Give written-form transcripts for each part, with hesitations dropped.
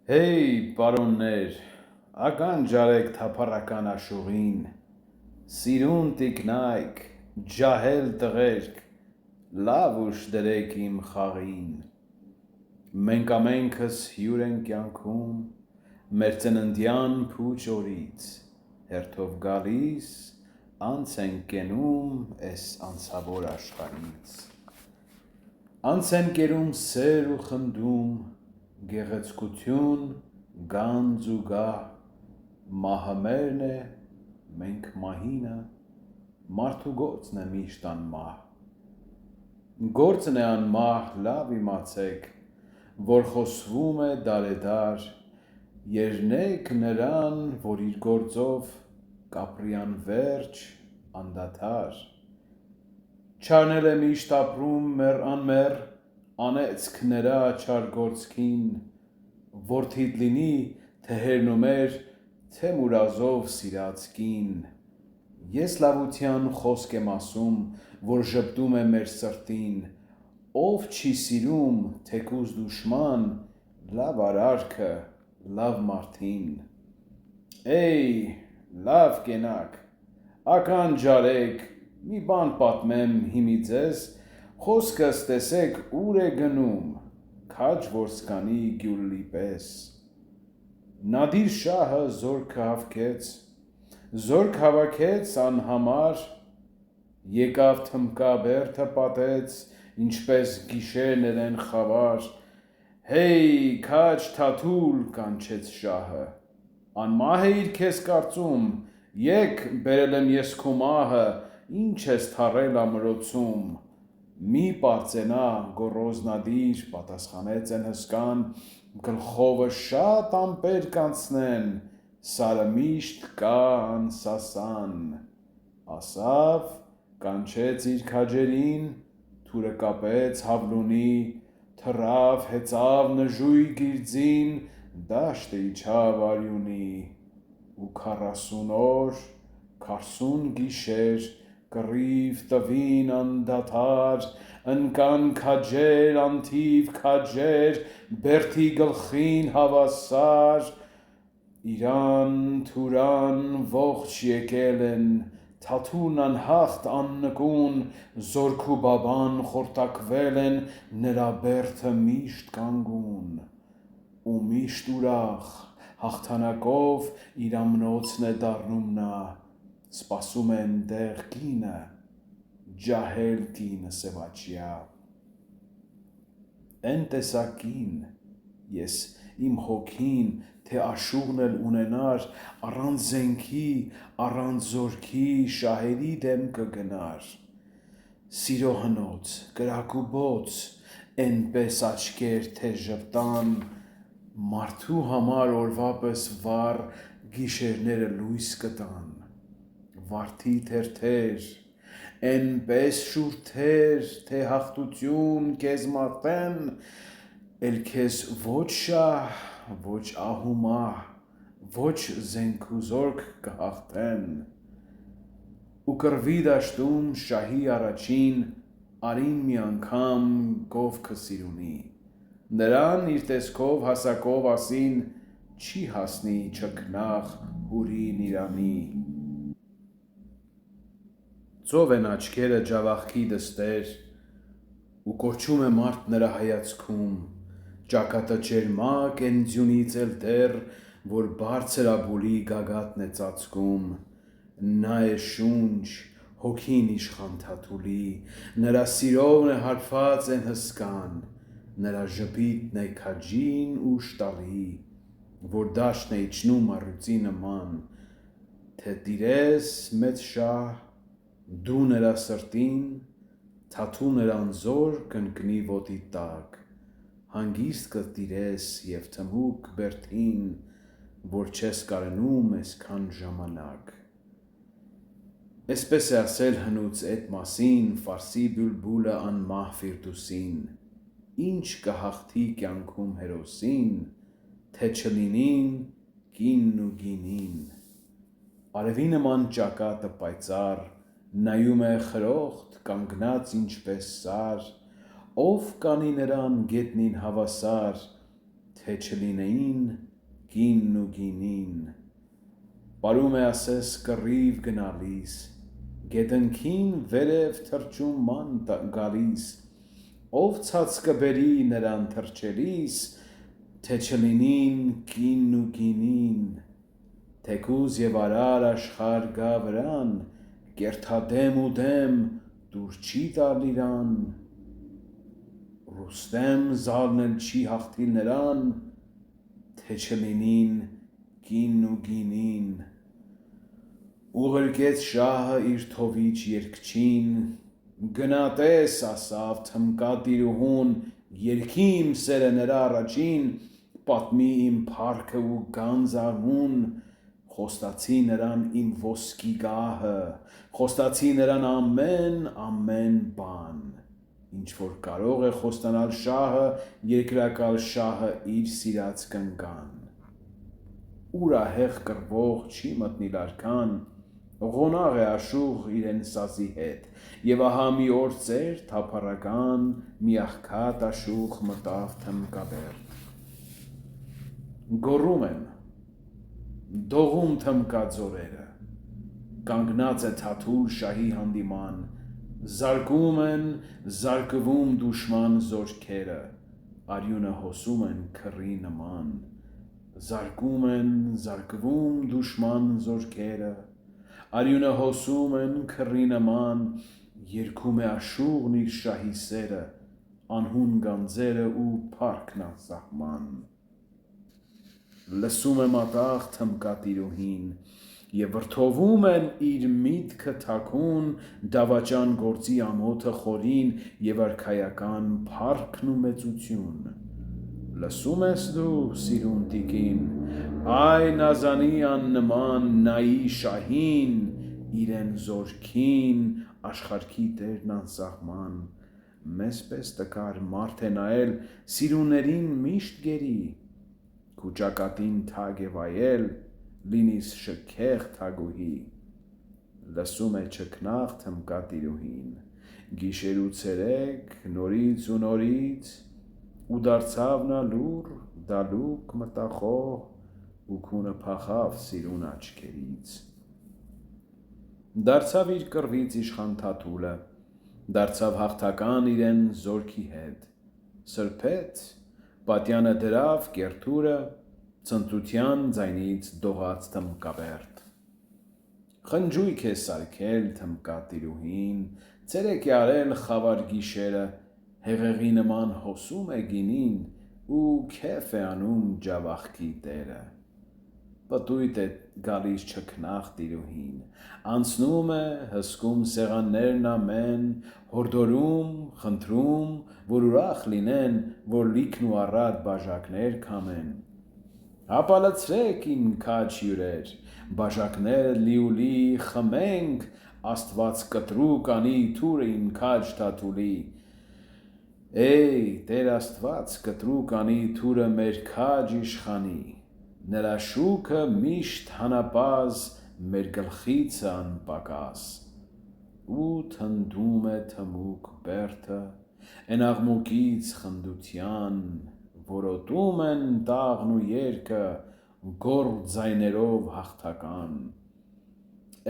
Հեյ, պարոններ, ական ջարեք թափառական աշուղին, սիրուն տիկնայք, ջահել տղերք, լավ ուշ դրեք իմ խաղին։ Մենք ամենքս հյուր ենք կյանքում, մեր ծննդյան փուչ օրից, հերթով գալիս, անց ենք կենում էս անցավոր աշխարհից։ Անց են կերում սեր ու խնդում, գեղեցկություն, գանձ ու գահ, մահը մերն է, մենք մահինը, մարդու գործն է միշտ անմահ։ Գործն է անմահ, լավ իմացեք, որ խոսվում է դարեդար, երնեք նրան, որ իր գործով կապրի անվերջ, անդադար։ Չարնել է միշտ ապրում մեռ անմեռ, անեծք նրա չար գործքին, որդիդ լինի, թե հերնումեր, թե մուրազով սիրած կին։ Ես լավության խոսք եմ ասում, որ ժպտում է մեր սրտին, ով չի սիրում, թեկուզ դուշման, լավ արարքը, լավ մարդին։ Էյ, լավ կենաք, ական ջարեք, մի բան պատմեմ հիմի ձեզ, խոսքս տեսեք ուր է գնում, քաջ որսկանի գյուլլի պես։ Նադիր շահը զորք հավաքեց անհամար, եկավ թմկա բերդը պատեց, ինչպես գիշերն են խավար, հեյ, քաջ Թաթուլ կանչեց շահը, անմահ էիր քեզ կարծում, եկ բերել եմ ես քո մահը, ինչ ես թառել ամրոցում։ Մի պարծենա, գոռոզ Նադիր, պատասխանեց էն հսկան, գլխովը շատ ամպեր կանցնեն, սարը միշտ կա անսասան։ Ասավ, կանչեց իր քաջերին, թուրը կապեց հավլունի, թռավ, հեծավ նժույգ իր ձին, դաշտը իջավ արյունի, ու 40 օր, 40 գիշեր, կռիվ տվին անդադար, ընկան քաջեր, անթիվ քաջեր, բերդի գլխին հավասար, իրան, Թուրան ողջ եկել են, Թաթուլն անհախտ աննկուն, զորք ու բաբան խորտակվել են, նրա բերդը միշտ կանգուն, ու միշտ ուրախ, հաղթանակով իր ամրոցն է դառնում նա, սպասում է էնտեղ կինը, ջահել կինը սևաչյա։ Էն տեսակ կին, ես իմ հոգին, թե աշուղն էլ ունենար, առանց զենքի, առանց զորքի, շահերի դեմ կգնար։ Սիրո հնոց, կրակ ու բոց, էնպես աչքեր, թե ժպտան, մարդու համար օրվա պես վառ, գիշերները լույս կտան։ Վարդի թերթեր, էնպես շուրթեր, թե հաղթություն քեզ մաղթեն, էլ քեզ ոչ շահ, ոչ ահ ու մահ, ոչ զենք ու զորք կհաղթեն։ Ու կռվի դաշտում շահի առաջին, արին մի անգամ գովքը սիրունի, նրան իր տեսքով հասակով ասին, չի հասնի չքնաղ հուրին իրանի։ Ծով են աչքերը ջավախքի դստեր, ու կորչում է մարդ նրա հայացքում, ճակատը ճերմակ էն ձյունից էլ դեռ, որ բարձր աբուլի գագաթն է ծածկում, նա է շունչ, հոգին իշխան Թաթուլի, նրա սիրովն է հարբած էն հսկան, նրա ժպիտն է քաջին ու շտալի, որ դաշտն է իջնում առյուծի նման, թե տիրես մեծ շահ, դու նրա սրտին, Թաթու նրան զոր կընկնի ոտիդ տակ, հանգիստ կտիրես և թմուկ բերդին, որ չես կարնում էսքան ժամանակ։ Էսպես է ասել հնուց էդ մասին Ֆարսի բյուլբուլը անմահ Ֆիրդուսին, ինչ կհաղթի կյանքում հերոսին, թե չլինին կինն ու գինին։ Արևի նման ճակատը պայծառ, նայում է խրոխտ կանգնած ինչպես սար, ով կանի նրան գետնին հավասար, թե չլինեին կինն ու գինին, պարում է ասես կռիվ գնալիս, գետնքին վերև թռչում ման գալիս, ով ցած կբերի նրան թռչելիս, թե չլինին կինն ու գինին, թեկուզ եւ արար աշխարհ գա վրան, կերթադեմ ու դեմ դուր չի տալ իրան, Ռուստեմ զալն էլ չի հաղթիլ նրան, թե չլինին կինն ու գինին, ուղղարկեց շահը իր թովիչ երկչին, գնատես ասավ թմկատիրուհուն, երգի իմ սերը նրա առաջին, պատմի իմ փառքը ու գանձարմուն, խոստացի նրան իմ ոսկի գահը, խոստացի նրան ամեն բան, ինչ որ կարող է խոստանալ շահը, երկրակալ շահը իր սիրած կնկան, ուրահեղ կռվող չի մտնիլ արքան, ղոնաղ է աշուղ իրեն սազի հետ, եւ ահա մի օր ծեր թափառական, մի աղքատ աշուղ մտավ թմկաբերդ, գոռում եմ, դողում թմկած օրերը, կանգնած է թաթուլ շահի հանդիման, զարկում են, զարկվում դուշման զորքերը, արյունը հոսում են քռի նման, զարկում են, զարկվում դուշման զորքերը, արյունը հոսում են քռի նման, երգում է աշուղն իր շահի սերը, անհուն գանձերը ու փառքն անսահման, լսում է մատաղ թմկատիրուհին, եւ վրդովում են իր միտքը թաքուն, դավաճան գործի ամոթը խորին եւ արքայական փառքն ու մեծություն, լսում ես դու սիրուն տիկին, այ նազանի աննման նայի շահին, իրեն զորքին, աշխարհքի տերն անսահման, մեզ պես տկար մարդ է նայել, սիրուներին միշտ գերի, քու ճակատին թագ է վայել, լինիս շքեղ թագուհի, լսում է չքնաղ թմկատիրուհին, գիշեր ու ցերեկ, նորից ու նորից, ու դարձավ նա լուռ, դալուկ մտախոհ ու քունը փախավ սիրուն աչքերից, դարձավ իր կռվից իշխան թաթուլը, դարձավ հաղթական իրեն զորքի հետ, սրբեց, պատյանը դրավ կերթուրը, ցնծության ձայնից դողաց թմկաբերդ, խնջույք է սարքել թմկատիրուհին, ցերեկ է արել խավար գիշերը, հեղեղի նման հոսում է գինին ու քեֆ է անում ջավախքի տերը, պտույտ է գալիս չքնաղ տիրուհին, անցնում է, հսկում սեղաններն ամեն, հորդորում, խնդրում, որ ուրախ լինեն, որ լիքն ու առատ բաժակներ քամեն, հապա լցրեք իմ քաջ հյուրեր, բաժակները լիուլի խմենք, Աստված կտրուկ անի թուրը իմ քաջ թաթուլի, Էյ Տեր Աստված կտրուկ անի թուրը մեր քաջ իշխանի, նրա շուքը միշտ հանապազը մեր գլխիցը անպակաս, ու թնդում է թմուկ բերդը, են աղմուկից խնդության, որոտում են տաղն ու երգը, գոռ ձայներով հաղթական,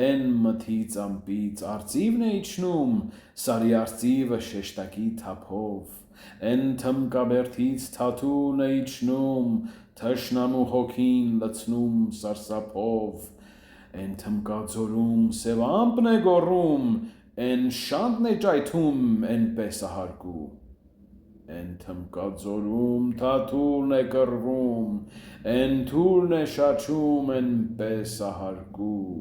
են մթից ամպից արծիվն է իջնում, սարի արծիվը շեշտակի թափով, են թմկաբերդից թաթուն է իջնում, թշնամու հոգին լցնում սարսափով, են թմկաձորում սև ամպն է գոռում, են շանտն է ճայթում էնպես ահարգու, են թմկաձորում թաթուլն է կռվում, են թուրն է շաչում էնպես ահարգու,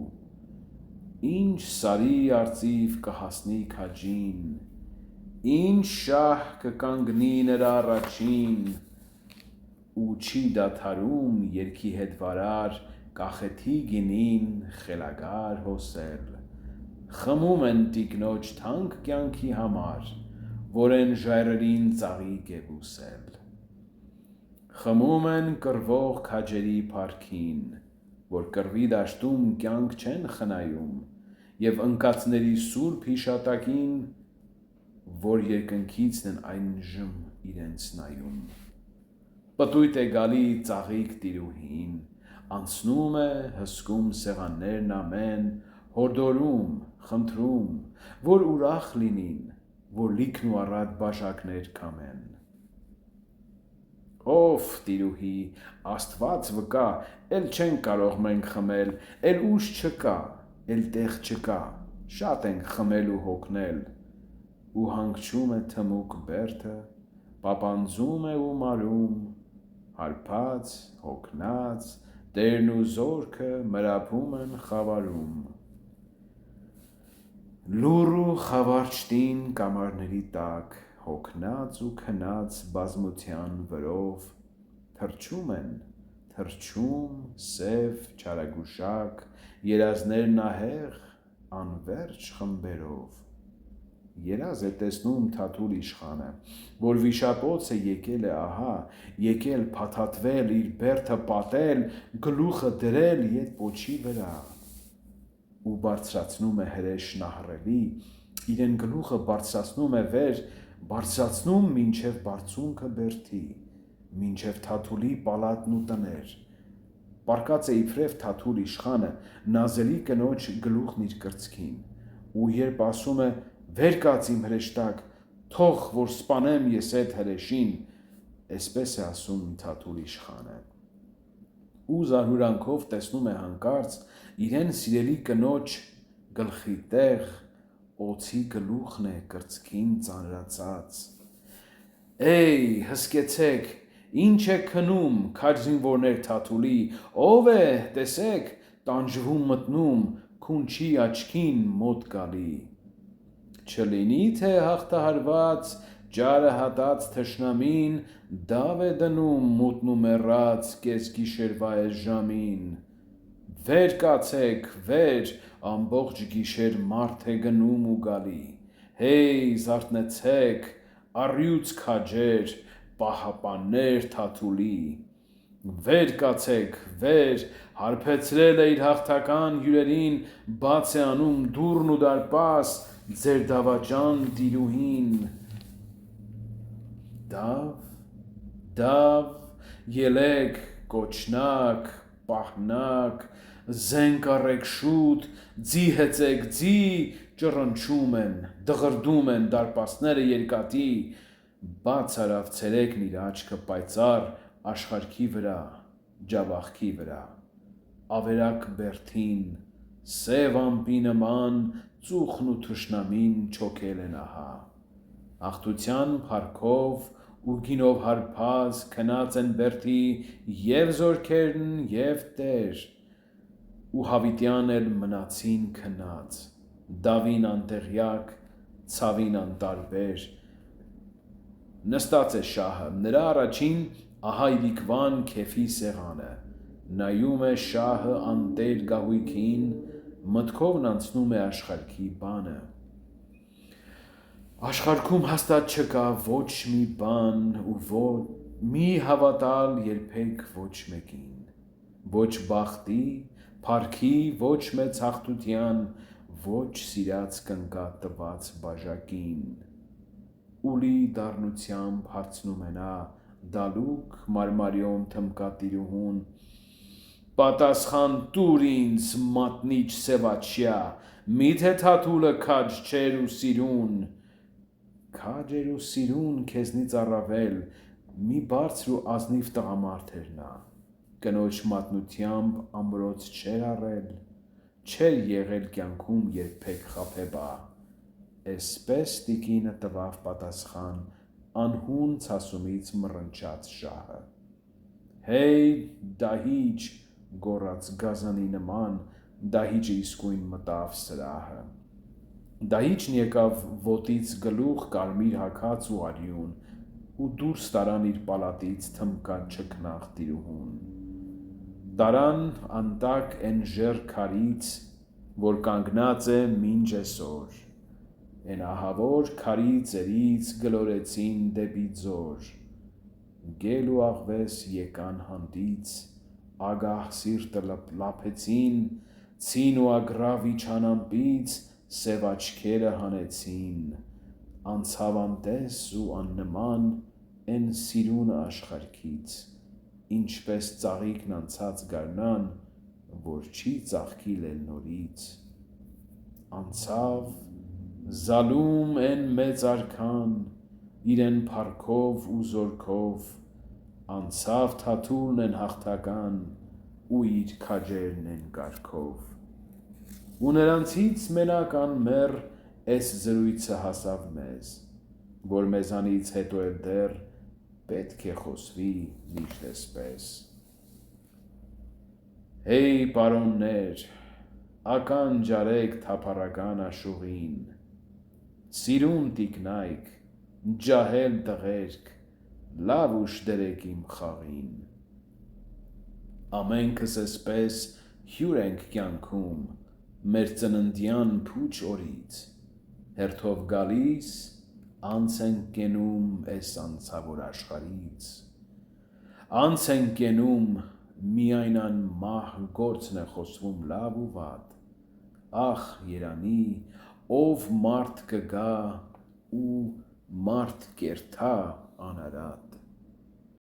Ինչ սարի արծիվ կհասնի քաջին, ինչ շահ կկանգնի նրա առաջին, ու չի դադարում երգի հետ վարար կախեթի գինին խելագար հոսել, խմում են տիկնոջ թանկ կյանքի համար, որ են ժայռերին ծաղիկ է բուսել, խմում են կռվող քաջերի փառքին, որ կռվի դաշտում կյանք չեն խնայում, եւ ընկածների սուրբ հիշատակին, որ երկնքիցն են այժմ իրենց նայում, Պտույտ է գալի ծաղիկ տիրուհին, անցնում է հսկում սեղաններն ամեն, հորդորում, խնդրում, որ ուրախ լինին, որ լիքն ու առատ բաժակներ կամեն։ Ով տիրուհի, Աստված վկա, էլ չենք կարող մենք խմել, էլ ուժ չկա, էլ տեղ չկա, շատ ենք խմել ու հոգնել, ու հանգչում է թմուկ բերդը, պապանձում է ու մարում, հարբած, հոգնած, տերն ու զորքը մրափում են խավարում։ Լուռ ու խավարճտին կամարների տակ, հոգնած ու քնած բազմության վրով, թռչում են, թռչում, սև, չարագուշակ, երազներն ահեղ, անվերջ խմբերով։ Երազ է տեսնում Թաթուլ իշխանը, որ վիշապոց է եկել է ահա, եկել փաթաթվել, իր բերդը պատել, գլուխը դրել ետ պոչի վրա, ու բարձրացնում է հրեշ նահռելի, իրեն գլուխը բարձրացնում է վեր, բարձրացնում մինչև բարձունքը բերդի, մինչև Թաթուլի պալատն ու տներ, պառկած է իբրև Թաթուլ իշխանը, նազելի կնոջ գլուխն իր կրծքին, ու երբ ասում է վեր կաց իմ հրեշտակ, թող որ սպանեմ ես էդ հրեշին, էսպես է ասում Թաթուլ իշխանը, ու զարհուրանքով տեսնում է հանկարծ իրեն սիրելի կնոջ գլխի տեղ, օձի գլուխն է կրծքին ծանրացած։ Էй, հսկեցեք, ինչ է քնում, քաջ զինվորներ Թաթուլի, ով է, տեսեք, տանջվում մտնում, քունչի աչքին մոտ գալի։ Չլինի թե հաղթահարված, ջարը հատած թշնամին, դավ է դնում մութն ու մեռած կես գիշերվա էս ժամին։ Վեր կացեք, վեր, ամբողջ գիշեր մարդ է գնում ու գալի, հեյ, զարթնեցեք, առյուծ քաջեր, պահապաններ Թաթուլի, վեր կացեք, վեր, հարբեցրել է իր հաղթական հյուրերին, բաց է անում դուռն ու դարպաս, ձեր դավաճան տիրուհին։ Դավ, դավ, ելեք, կոչնակ, պահնակ, զենք առեք շուտ, ձի հեծեք, ձի, ճռնչում են, դղրդում են դարպասները երկաթի, բաց արավ ցերեկն իր աչքը պայծառ աշխարհքի վրա, ջավախքի վրա, ավերակ բերդին, սև ամպի նման, ծուխն ու թշնամին չոքել են ահա, հաղթության փառքով ու գինով հարբած քնած են բերդի և զորքերն և տեր, ու հավիտյան էլ մնացին քնած, դավին անտեղյակ, ցավին անտարբեր, նստած է շահը, նրա առաջին ահա իրիկվան քեֆի սեղանը, նայում է շահը անտեր գահույքին, մտքովն անցնում է աշխարհքի բանը։ Աշխարհքում հաստատ չկա ոչ մի բան ու մի հավատալ երբեք ոչ մեկին, ոչ բախտի, փառքի, ոչ մեծ հաղթության, ոչ սիրած կնկատ տված բաժակին։ Ուլի դառնությամբ հարցնում է նա, դալուկ մարմարիոն թմկատիրուհուն, պատասխան տուր ինձ, մատնիչ սևաչյա, միթե Թաթուլը քաջ չէր ու սիրուն, քաջ էր ու սիրուն քեզնից առավել, մի բարձր ու ազնիվ տղամարդ էր նա, կնոջ մատնությամբ ամրոց չէր առել, չէր եղել կյանքում երբեք խաբեբա, էսպես տիկինը տվավ պատասխան անհուն ցասումից մռնչաց շահը։ Հեյ, դահիճ, գոռաց գազանի նման, դահիճը իսկույն մտավ սրահը։ Դահիճն եկավ ոտից գլուխ կարմիր հագած ու արյուն, ու դուրս տարան իր պալատից թմկած չքնաղ տիրուհուն։ Տարան անտակ էն ժեռ քարից, որ կանգնած է մինչ էսօր, էն ահավոր քարի ծերից գլորեցին դեպի ձոր, գել ու աղվես եկան հանդից, ագահ սիրտը լափեցին, ցին ու ագռավ իջան ամպից, սև աչքերը հանեցին, անցավ անտես ու աննման, են սիրունը աշխարհքից, ինչպես ծաղիկն անցած գարնան, որ չի ծաղկիլ էլ նորից։ Անցավ զալում են մեծ արքան, իրեն փառքով ու զորքով, անցավ թաթուլն են հաղթական, ու իր քաջերն են կարգով։ Ու նրանցից մենակ անմեռ էս զրույցը հասավ մեզ, որ մեզանից հետո էլ դեռ պետք է խոսվի միշտ էսպես. Հեյ պարոններ, ականջ արեք թափառական աշուղին, սիրուն տիկնայք, ջահել տղերք, լավ ուշ դրեք իմ խաղին։ Ամենքս էսպես հյուր ենք կյանքում, մեր ծննդյան փուչ օրից, հերթով գալիս, անց ենք կենում էս անցավոր աշխարհից։ Անց ենք կենում, միայն անմահ գործն է խոսվում լավ ու վատ, ախ երանի, ով մարդ կգա ու մարդ կերթա անարատ։